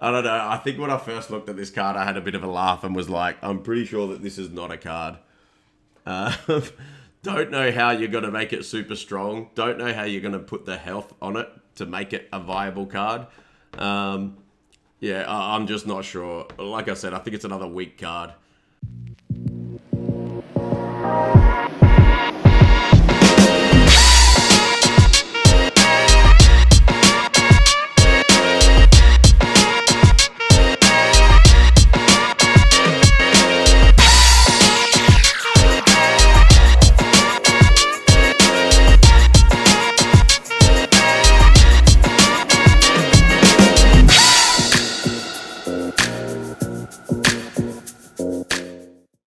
I don't know. I think when I first looked at this card, I had a bit of a laugh and was like, I'm pretty sure that this is not a card. Uh, don't know how you're going to make it super strong. Don't know how you're going to put the health on it to make it a viable card. Yeah, I'm just not sure. Like I said, I think it's another weak card.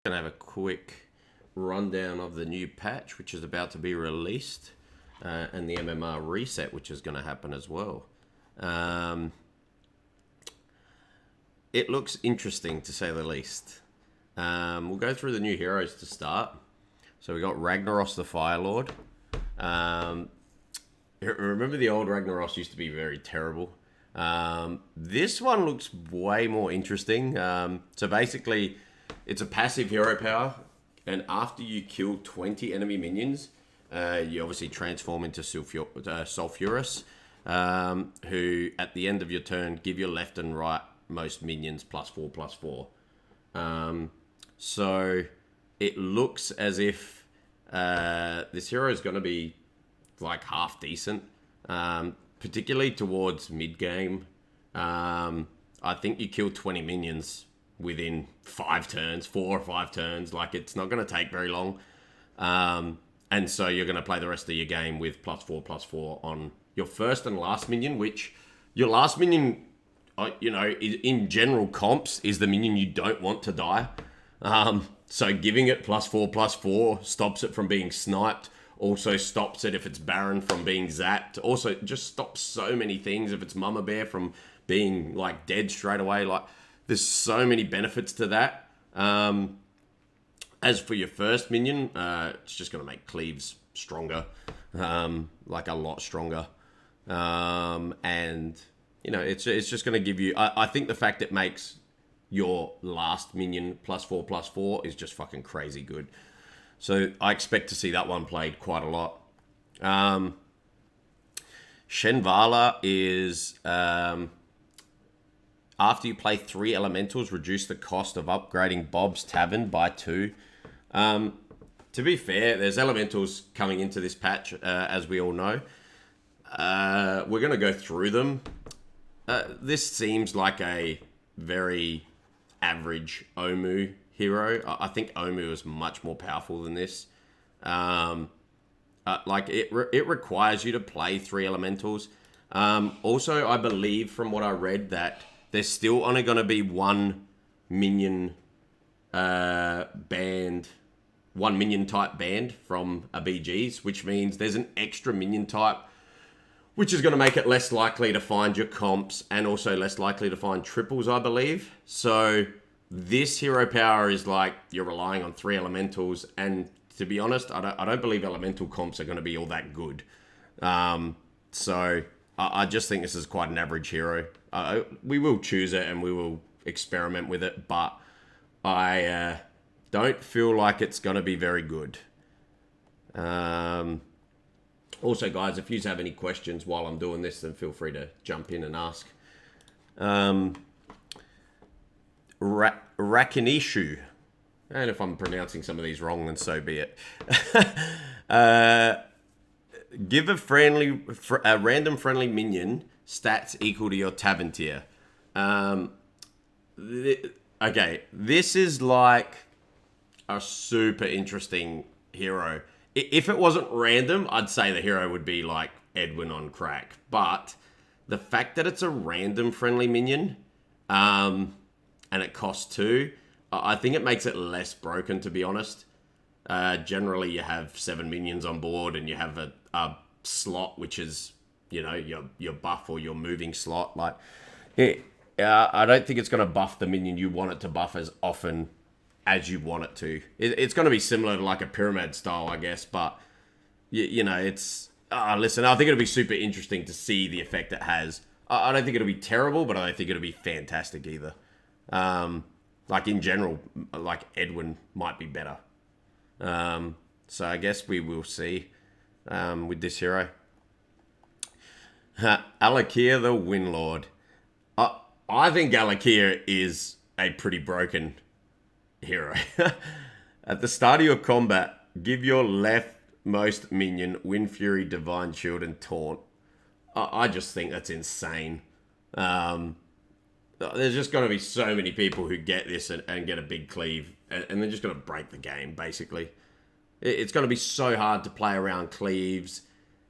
Gonna have a quick rundown of the new patch, which is about to be released, and the MMR reset, which is going to happen as well. It looks interesting, to say the least. We'll go through the new heroes to start. So we got Ragnaros the Fire Lord. Remember the old Ragnaros used to be very terrible. This one looks way more interesting. So basically, it's a passive hero power, and after you kill 20 enemy minions, you obviously transform into Sulfurous, who at the end of your turn give your left and right most minions +4/+4. So it looks as if this hero is going to be like half decent, particularly towards mid game. I think you kill 20 minions within 5 turns, 4 or 5 turns. Like, it's not going to take very long. And so you're going to play the rest of your game with +4/+4 on your first and last minion, which your last minion, you know, in general comps, is the minion you don't want to die. So giving it +4/+4 stops it from being sniped, also stops it if it's Baron from being zapped, also just stops so many things if it's Mama Bear from being, like, dead straight away. Like, there's so many benefits to that. As for your first minion, it's just going to make Cleaves stronger, like a lot stronger. And, you know, it's just going to give you... I think the fact it makes your last minion +4/+4 is just fucking crazy good. So I expect to see that one played quite a lot. Shenvala is... after you play 3 elementals, reduce the cost of upgrading Bob's Tavern by 2. To be fair, there's elementals coming into this patch, as we all know. We're going to go through them. This seems like a very average Omu hero. I think Omu is much more powerful than this. Like, it requires you to play 3 elementals. Also, I believe from what I read that there's still only going to be 1 minion banned, 1 minion type banned from a BGs, which means there's an extra minion type, which is going to make it less likely to find your comps and also less likely to find triples, I believe. So this hero power is like you're relying on 3 elementals, and to be honest, I don't believe elemental comps are going to be all that good. So I just think this is quite an average hero. We will choose it and we will experiment with it, but I don't feel like it's going to be very good. Also, guys, if you have any questions while I'm doing this, then feel free to jump in and ask. Rakinishu. And if I'm pronouncing some of these wrong, then so be it. Give a random friendly minion stats equal to your Tavern tier. Okay, this is like a super interesting hero. If it wasn't random, I'd say the hero would be like Edwin on crack. But the fact that it's a random friendly minion, and it costs 2, I think it makes it less broken, to be honest. Generally, you have 7 minions on board, and you have a slot which is, you know, your buff or your moving slot. Like, I don't think it's going to buff the minion you want it to buff as often as you want it to. It's going to be similar to like a pyramid style, I guess. But you know, it's listen. I think it'll be super interesting to see the effect it has I don't think it'll be terrible, but I don't think it'll be fantastic either. Like in general, like Edwin might be better. So I guess we will see with this hero. Alakir the Windlord. I think Alakir is a pretty broken hero. At the start of your combat, give your leftmost minion Wind Fury, Divine Shield, and Taunt. I just think that's insane. There's just going to be so many people who get this and get a big cleave, and they're just going to break the game, basically. It's going to be so hard to play around cleaves.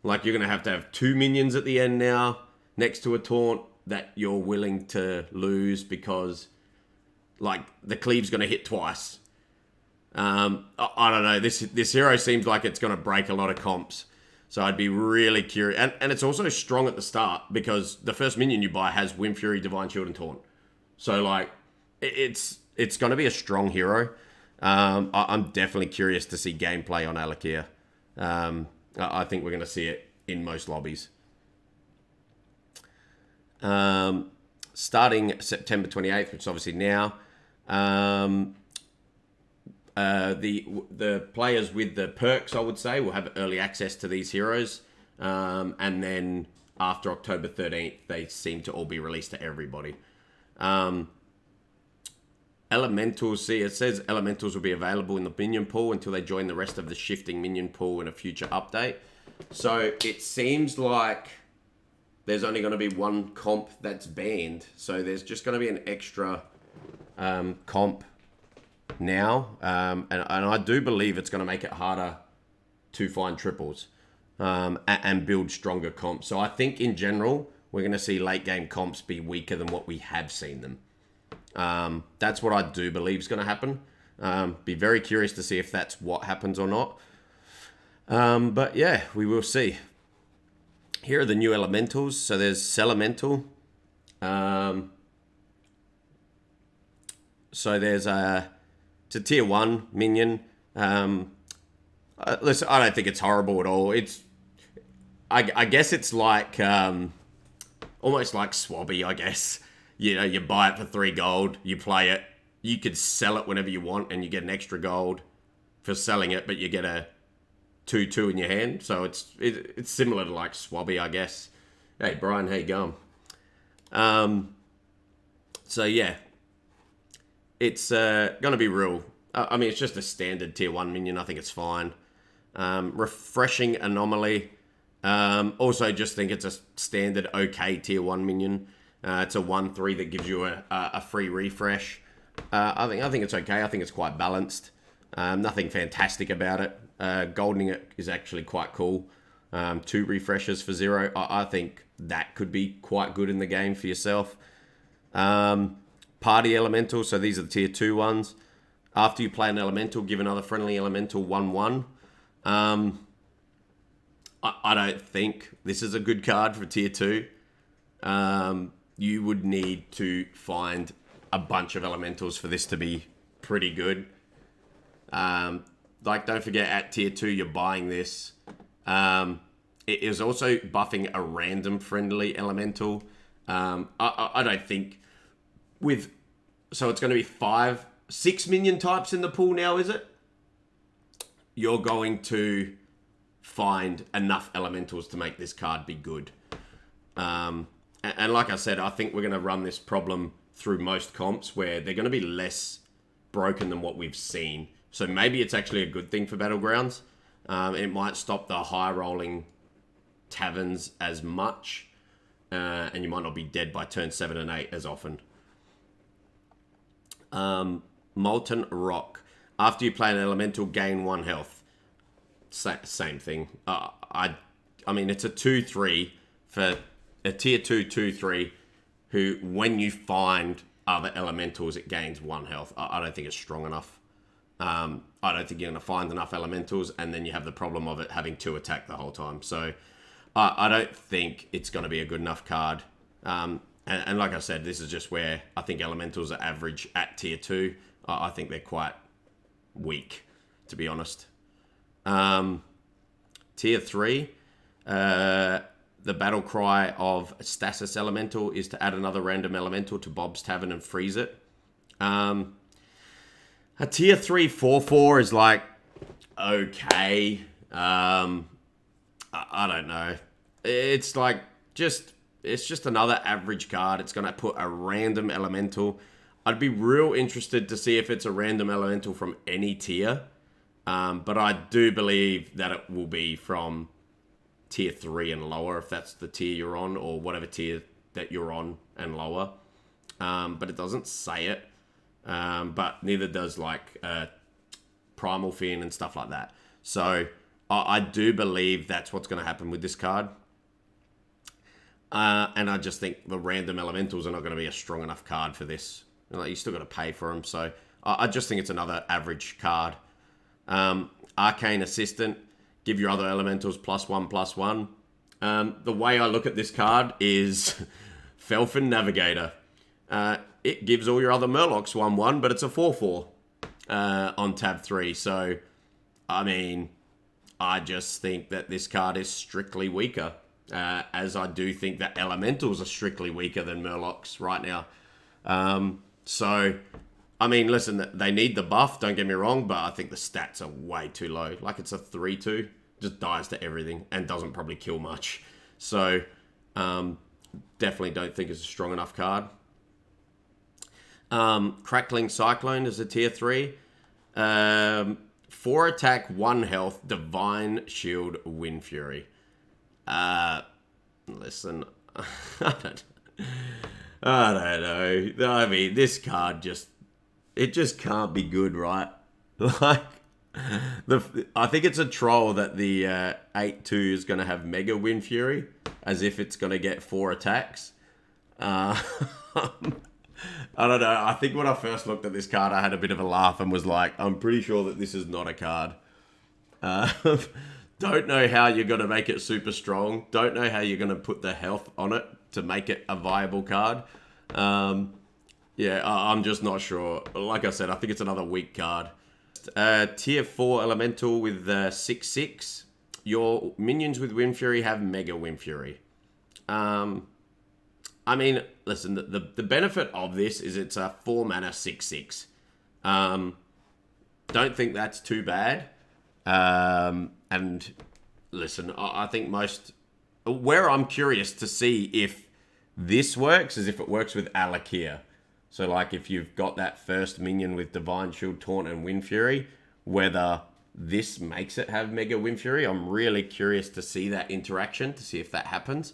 Like, you're going to have 2 minions at the end now, next to a taunt, that you're willing to lose because, like, the cleave's going to hit twice. I don't know. This hero seems like it's going to break a lot of comps. So I'd be really curious. And it's also strong at the start because the first minion you buy has Wind Fury, Divine Shield, and Taunt. So, like, it's going to be a strong hero. I'm definitely curious to see gameplay on Alakir. I think we're going to see it in most lobbies. Starting September 28th, which is obviously now, the players with the perks, I would say, will have early access to these heroes. And then after October 13th, they seem to all be released to everybody. Elementals, see, it says elementals will be available in the minion pool until they join the rest of the shifting minion pool in a future update. So it seems like there's only going to be one comp that's banned. So there's just going to be an extra comp now. And I do believe it's going to make it harder to find triples and build stronger comps. So I think in general, we're going to see late game comps be weaker than what we have seen them. That's what I do believe is going to happen. Be very curious to see if that's what happens or not. But yeah, we will see. Here are the new elementals. So there's Celemental. So there's it's a tier 1 minion. Listen, I don't think it's horrible at all. I guess it's like almost like Swabby, I guess. You know, you buy it for 3 gold, you play it, you could sell it whenever you want, and you get an extra gold for selling it, but you get a 2/2 in your hand. So it's similar to like Swabby, I guess. Hey Brian, how you going? So yeah, it's gonna be real. I mean, it's just a standard tier 1 minion. I think it's fine. Refreshing Anomaly. Also, just think it's a standard okay tier 1 minion. It's a 1/3 that gives you a free refresh. I think it's okay. I think it's quite balanced. Nothing fantastic about it. Goldening it is actually quite cool. 2 refreshes for 0. I think that could be quite good in the game for yourself. Party Elemental. So these are the tier 2 ones. After you play an Elemental, give another friendly Elemental 1/1. I don't think this is a good card for tier 2. You would need to find a bunch of elementals for this to be pretty good. Like, don't forget, at tier 2, you're buying this. It is also buffing a random friendly elemental. I don't think with... So it's going to be 6 minion types in the pool now, is it? You're going to find enough elementals to make this card be good. And like I said, I think we're going to run this problem through most comps where they're going to be less broken than what we've seen. So maybe it's actually a good thing for Battlegrounds. It might stop the high rolling taverns as much. And you might not be dead by turn 7 and 8 as often. Molten Rock. After you play an elemental, gain 1 health. Same thing. I mean, it's a 2/3 for a tier 2 2/3 who, when you find other elementals, it gains 1 health. I don't think it's strong enough. I don't think you're going to find enough elementals, and then you have the problem of it having 2 attack the whole time. So I don't think it's going to be a good enough card. And like I said, this is just where I think elementals are average at tier 2. I think they're quite weak, to be honest. Tier 3, the battle cry of Stasis Elemental is to add another random elemental to Bob's Tavern and freeze it. A tier 3 4/4 is like, okay. I don't know. It's like, it's just another average card. It's going to put a random elemental. I'd be real interested to see if it's a random elemental from any tier. But I do believe that it will be from tier 3 and lower, if that's the tier you're on, or whatever tier that you're on and lower. But it doesn't say it. But neither does like Primal Fiend and stuff like that. So I do believe that's what's going to happen with this card. And I just think the random elementals are not going to be a strong enough card for this. You still got to pay for them. So I just think it's another average card. Arcane Assistant, give your other elementals +1/+1. The way I look at this card is Felfin Navigator. It gives all your other Murlocs 1/1, but it's a 4/4 on tab 3. So, I mean, I just think that this card is strictly weaker. As I do think that elementals are strictly weaker than Murlocs right now. So, I mean, listen, they need the buff, don't get me wrong, but I think the stats are way too low. Like, it's a 3/2, just dies to everything and doesn't probably kill much. So, definitely don't think it's a strong enough card. Crackling Cyclone is a tier 3. 4 attack, 1 health, Divine Shield, Wind Fury. Listen, I don't know. I mean, this card just can't be good, right? Like, I think it's a troll that the 8/2 is going to have Mega Wind Fury, as if it's going to get 4 attacks. I don't know. I think when I first looked at this card, I had a bit of a laugh and was like, I'm pretty sure that this is not a card. Don't know how you're going to make it super strong. Don't know how you're going to put the health on it to make it a viable card. Yeah, I'm just not sure. Like I said, I think it's another weak card. Tier 4 Elemental with 6/6. Your minions with Wind Fury have Mega Wind Fury. I mean, listen, the benefit of this is it's a 4 mana 6/6. Don't think that's too bad. And listen, I think where I'm curious to see if this works is if it works with Alakir. So like if you've got that first minion with Divine Shield, Taunt, and Wind Fury, whether this makes it have Mega Wind Fury. I'm really curious to see that interaction, to see if that happens.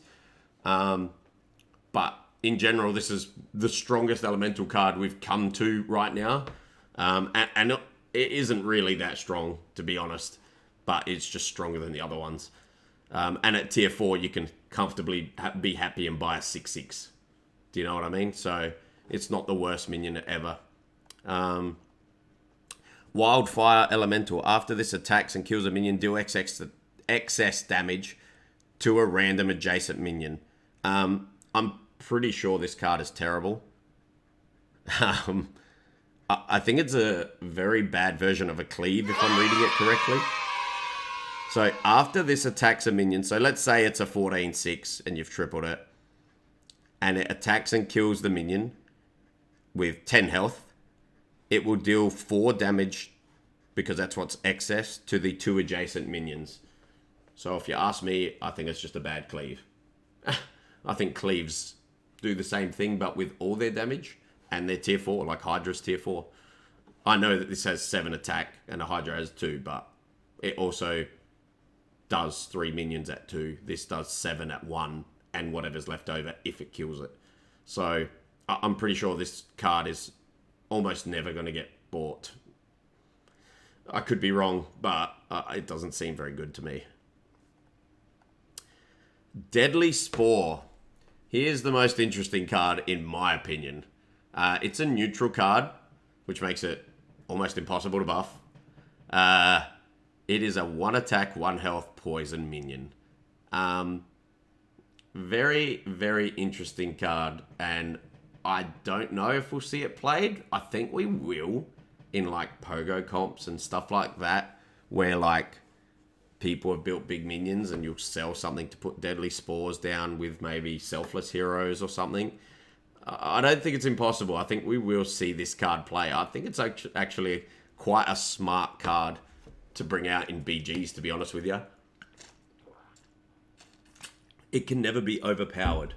But in general, this is the strongest elemental card we've come to right now. And it isn't really that strong, to be honest. But it's just stronger than the other ones. And at tier 4, you can comfortably be happy and buy a 6/6. Do you know what I mean? So it's not the worst minion ever. Wildfire Elemental. After this attacks and kills a minion, deal excess damage to a random adjacent minion. I'm pretty sure this card is terrible. I think it's a very bad version of a cleave, if I'm reading it correctly. So after this attacks a minion, so let's say it's a 14/6 and you've tripled it, and it attacks and kills the minion with 10 health, it will deal 4 damage, because that's what's excess, to the 2 adjacent minions. So if you ask me, I think it's just a bad cleave. I think cleaves do the same thing, but with all their damage, and they're tier 4, like Hydra's tier 4. I know that this has 7 attack, and a Hydra has 2, but it also does 3 minions at 2. This does 7 at 1, and whatever's left over if it kills it. So I'm pretty sure this card is almost never going to get bought. I could be wrong, but it doesn't seem very good to me. Deadly Spore. Here's the most interesting card, in my opinion. It's a neutral card, which makes it almost impossible to buff. It is a 1 attack, 1 health poison minion. Very, very interesting card, and I don't know if we'll see it played. I think we will in like pogo comps and stuff like that, where like people have built big minions and you'll sell something to put deadly spores down with maybe selfless heroes or something. I don't think it's impossible. I think we will see this card play. I think it's actually quite a smart card to bring out in BGs, to be honest with you. It can never be overpowered.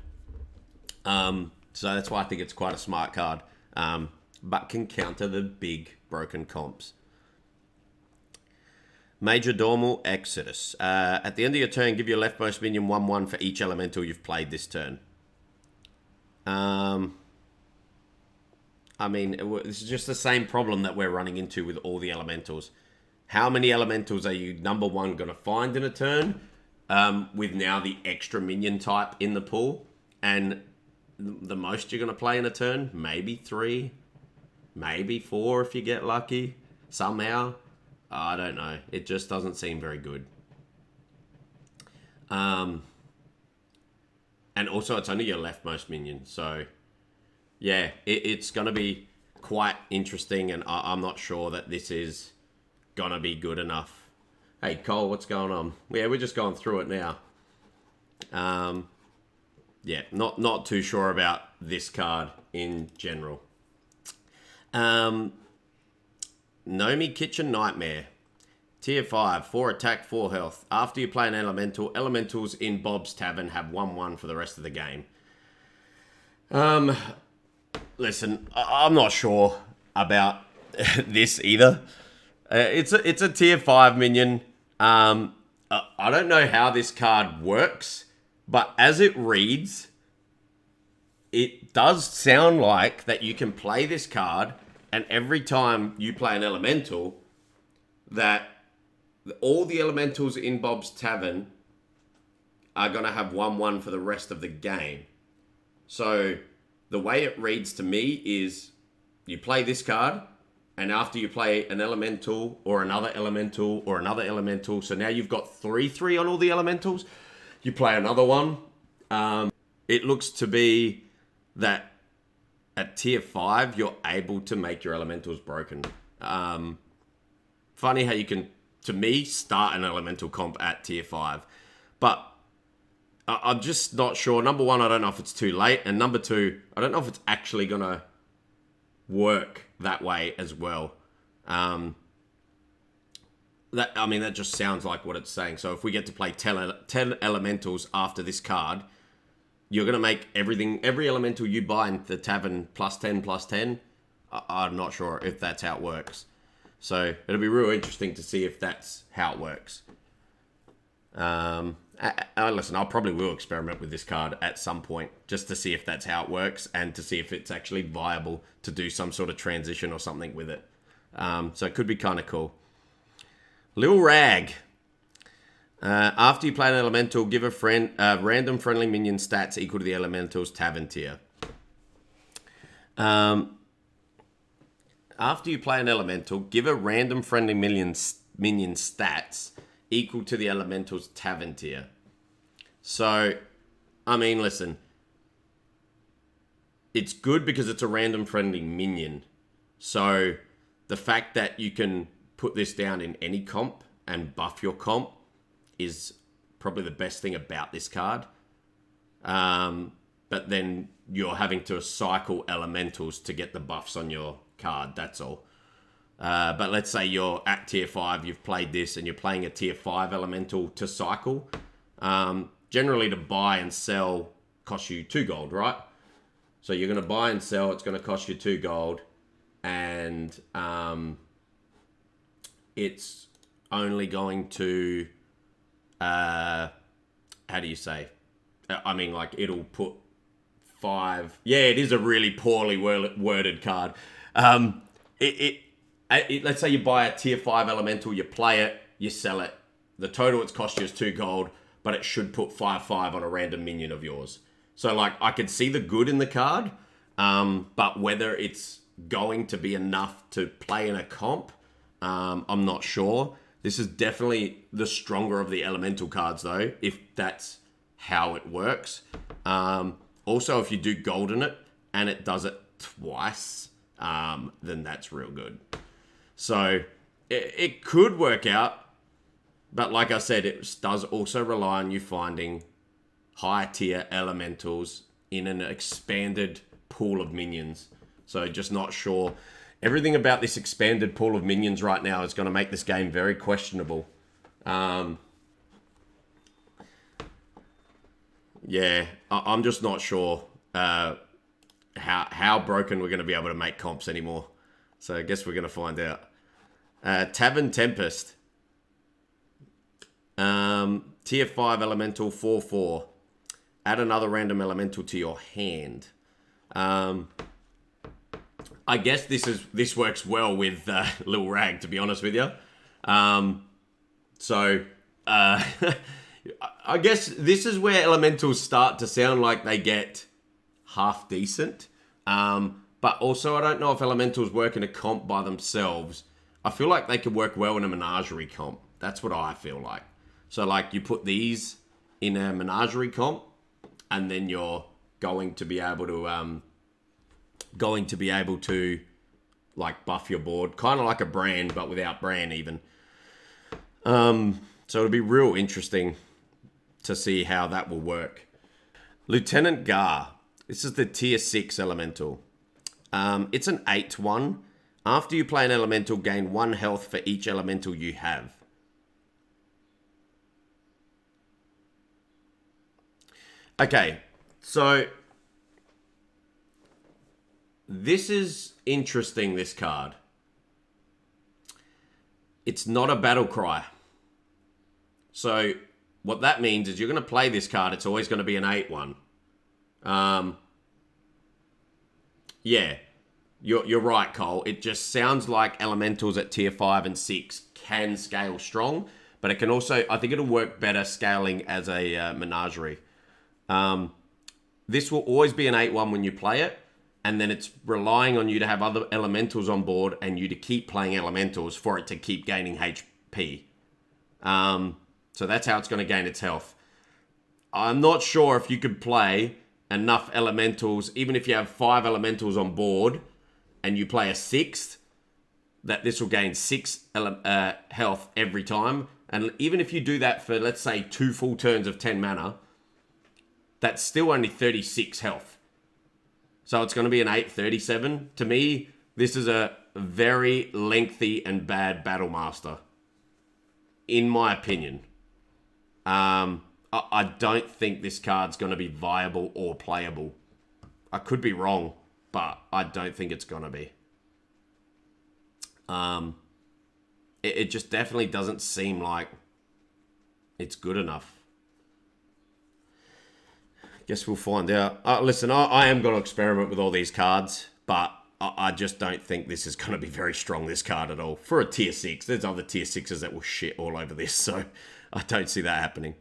So that's why I think it's quite a smart card. But can counter the big broken comps. Major Dormal Exodus. At the end of your turn, give your leftmost minion 1/1 for each elemental you've played this turn. I mean, this is just the same problem that we're running into with all the elementals. How many elementals are you, number one, going to find in a turn with now the extra minion type in the pool? And the most you're going to play in a turn, maybe 3, maybe 4 if you get lucky somehow. I don't know. It just doesn't seem very good. And also, it's only your leftmost minion. So, yeah, it's going to be quite interesting. And I'm not sure that this is going to be good enough. Hey, Cole, what's going on? Yeah, we're just going through it now. Yeah, not too sure about this card in general. Nomi Kitchen Nightmare. Tier 5, 4 attack, 4 health. After you play an elemental, elementals in Bob's Tavern have 1/1 for the rest of the game. Listen, I'm not sure about this either. It's a tier 5 minion. I don't know how this card works, but as it reads, it does sound like that you can play this card, and every time you play an elemental, that all the elementals in Bob's Tavern are going to have 1/1 for the rest of the game. So the way it reads to me is you play this card, and after you play an elemental or another elemental or another elemental, so now you've got 3/3 on all the elementals, you play another one. It looks to be that at tier 5, you're able to make your elementals broken. Funny how you can, to me, start an elemental comp at tier 5. But I'm just not sure. Number one, I don't know if it's too late. And number two, I don't know if it's actually going to work that way as well. That just sounds like what it's saying. So if we get to play 10 elementals after this card, you're going to make every elemental you buy in the tavern +10/+10. I'm not sure if that's how it works. So it'll be real interesting to see if that's how it works. Listen, I probably will experiment with this card at some point just to see if that's how it works and to see if it's actually viable to do some sort of transition or something with it. So it could be kind of cool. Lil Rag. After you play an elemental, give a random friendly minion stats equal to the elemental's tavern tier. After you play an elemental, give a random friendly minion stats equal to the elemental's tavern tier. So, I mean, listen. It's good because it's a random friendly minion. So, the fact that you can put this down in any comp and buff your comp is probably the best thing about this card. But then you're having to cycle elementals to get the buffs on your card, that's all. But let's say you're at tier 5, you've played this, and you're playing a tier 5 elemental to cycle. Generally, to buy and sell costs you 2 gold, right? So you're going to buy and sell, it's going to cost you 2 gold. And it's only going to... how do you say? It'll put 5... Yeah, it is a really poorly worded card. Let's say you buy a tier 5 elemental, you play it, you sell it. The total it's cost you is 2 gold, but it should put 5/5 on a random minion of yours. So, I could see the good in the card, but whether it's going to be enough to play in a comp, I'm not sure. This is definitely the stronger of the elemental cards, though, if that's how it works. Also, if you do gold in it, and it does it twice, then that's real good. So, it could work out But like I said, it does also rely on you finding high tier elementals in an expanded pool of minions. So just not sure. Everything about this expanded pool of minions right now is going to make this game very questionable. Yeah, I'm just not sure how broken we're going to be able to make comps anymore. So I guess we're going to find out. Tavern Tempest. Tier 5 elemental 4/4. Add another random elemental to your hand. I guess this works well with Lil Rag, to be honest with you. I guess this is where elementals start to sound like they get half decent. But also, I don't know if elementals work in a comp by themselves. I feel like they could work well in a menagerie comp. That's what I feel like. So, like, you put these in a menagerie comp, and then you're going to be able to like buff your board, kind of like a brand, but without brand even. So it'll be real interesting to see how that will work. Lieutenant Gar. This is the tier 6 elemental. It's an 8/1. After you play an elemental, gain 1 health for each elemental you have. Okay, so this is interesting, this card. It's not a battle cry. So what that means is you're going to play this card, it's always going to be an 8/1. Yeah, you're right, Cole. It just sounds like elementals at tier 5 and 6 can scale strong, but it can also, I think it'll work better scaling as a menagerie. This will always be an 8/1 when you play it, and then it's relying on you to have other elementals on board and you to keep playing elementals for it to keep gaining HP. So that's how it's going to gain its health. I'm not sure if you could play enough elementals, even if you have 5 elementals on board and you play a 6th, that this will gain 6 health every time. And even if you do that for, let's say, 2 full turns of 10 mana, that's still only 36 health. So it's going to be an 8/37. To me, this is a very lengthy and bad Battle Master, in my opinion. I don't think this card's going to be viable or playable. I could be wrong, but I don't think it's going to be. It just definitely doesn't seem like it's good enough. Guess we'll find out. Listen, I am going to experiment with all these cards, but I just don't think this is going to be very strong, this card at all. For a tier 6, there's other tier 6s that will shit all over this, so I don't see that happening.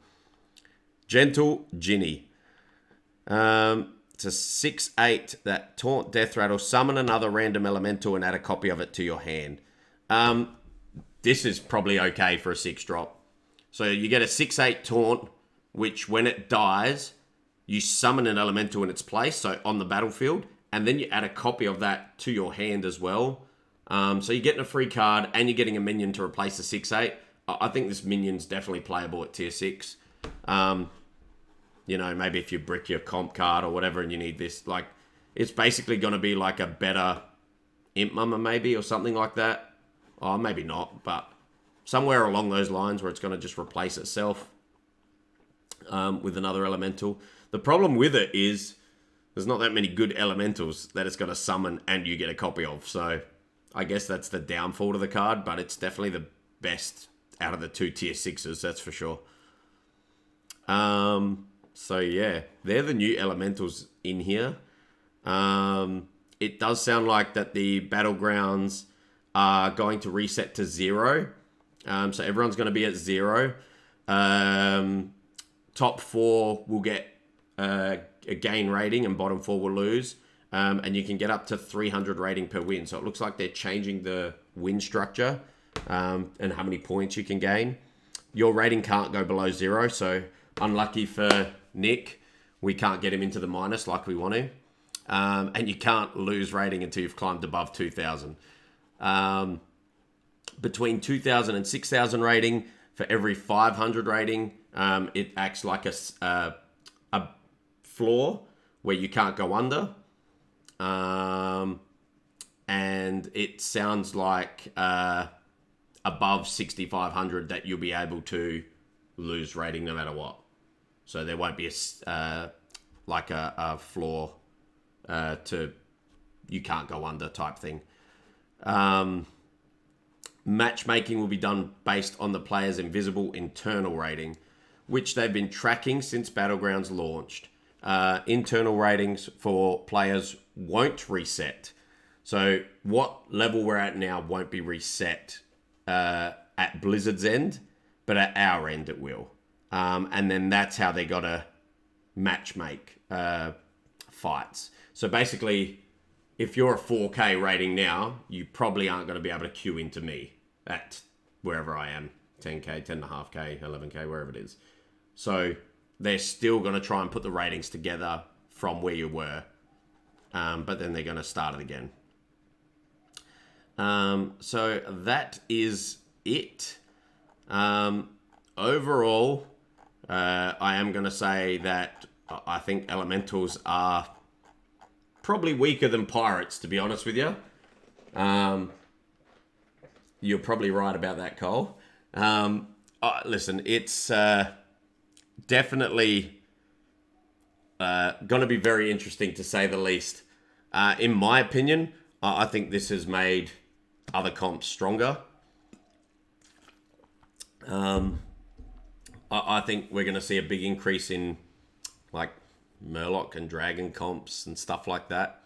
Gentle Ginny. It's a 6/8 that taunt Death Rattle. Summon another random elemental and add a copy of it to your hand. This is probably okay for a 6-drop. So you get a 6/8 taunt, which when it dies, you summon an elemental in its place, so on the battlefield, and then you add a copy of that to your hand as well. So you're getting a free card, and you're getting a minion to replace the 6/8. I think this minion's definitely playable at tier 6. You know, maybe if you brick your comp card or whatever and you need this, like, it's basically going to be like a better Imp Mummer maybe or something like that. Oh, maybe not, but somewhere along those lines where it's going to just replace itself with another elemental. The problem with it is there's not that many good elementals that it's going to summon and you get a copy of. So I guess that's the downfall to the card, but it's definitely the best out of the 2 tier 6s, that's for sure. So yeah, they're the new elementals in here. It does sound like that the Battlegrounds are going to reset to 0. So everyone's going to be at 0. Top 4 will get a gain rating and bottom 4 will lose. And you can get up to 300 rating per win. So it looks like they're changing the win structure and how many points you can gain. Your rating can't go below 0. So unlucky for Nick, we can't get him into the minus like we want to. And you can't lose rating until you've climbed above 2,000. Between 2,000 and 6,000 rating, For every 500 rating, it acts like a floor where you can't go under. And it sounds like above 6,500 that you'll be able to lose rating no matter what. So there won't be a floor to you can't go under type thing. Matchmaking will be done based on the player's invisible internal rating, which they've been tracking since Battlegrounds launched. Internal ratings for players won't reset. So what level we're at now won't be reset at Blizzard's end, but at our end it will. And then that's how they got to matchmake fights. So basically, if you're a 4K rating now, you probably aren't going to be able to queue into me at wherever I am, 10K, 10.5K, 11K, wherever it is. So they're still going to try and put the ratings together from where you were, but then they're going to start it again. So that is it. Overall, I am going to say that I think Elementals are probably weaker than Pirates, to be honest with you. You're probably right about that, Cole. Listen, it's definitely going to be very interesting, to say the least. In my opinion, I think this has made other comps stronger. I think we're going to see a big increase in like Murloc and Dragon comps and stuff like that.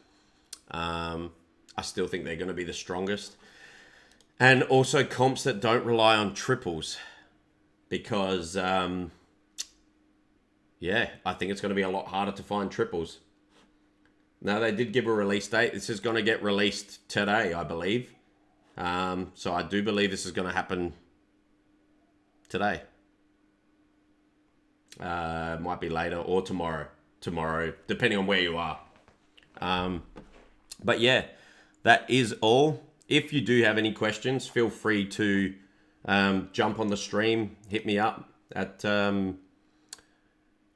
I still think they're going to be the strongest. And also comps that don't rely on triples. Because, I think it's going to be a lot harder to find triples. Now, they did give a release date. This is going to get released today, I believe. So I do believe this is going to happen today. Might be later or tomorrow. Tomorrow, depending on where you are. But yeah, that is all. If you do have any questions, feel free to jump on the stream, hit me up at on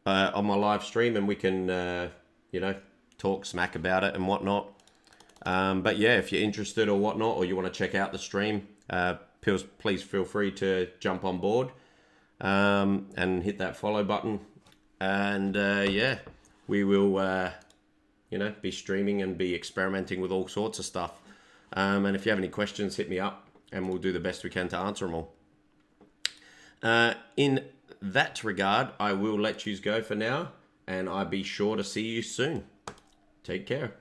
my live stream, and we can talk smack about it and whatnot. But yeah, if you're interested or whatnot, or you want to check out the stream, please feel free to jump on board and hit that follow button. And we will be streaming and be experimenting with all sorts of stuff. And if you have any questions, hit me up and we'll do the best we can to answer them all. In that regard, I will let you go for now, and I'll be sure to see you soon. Take care.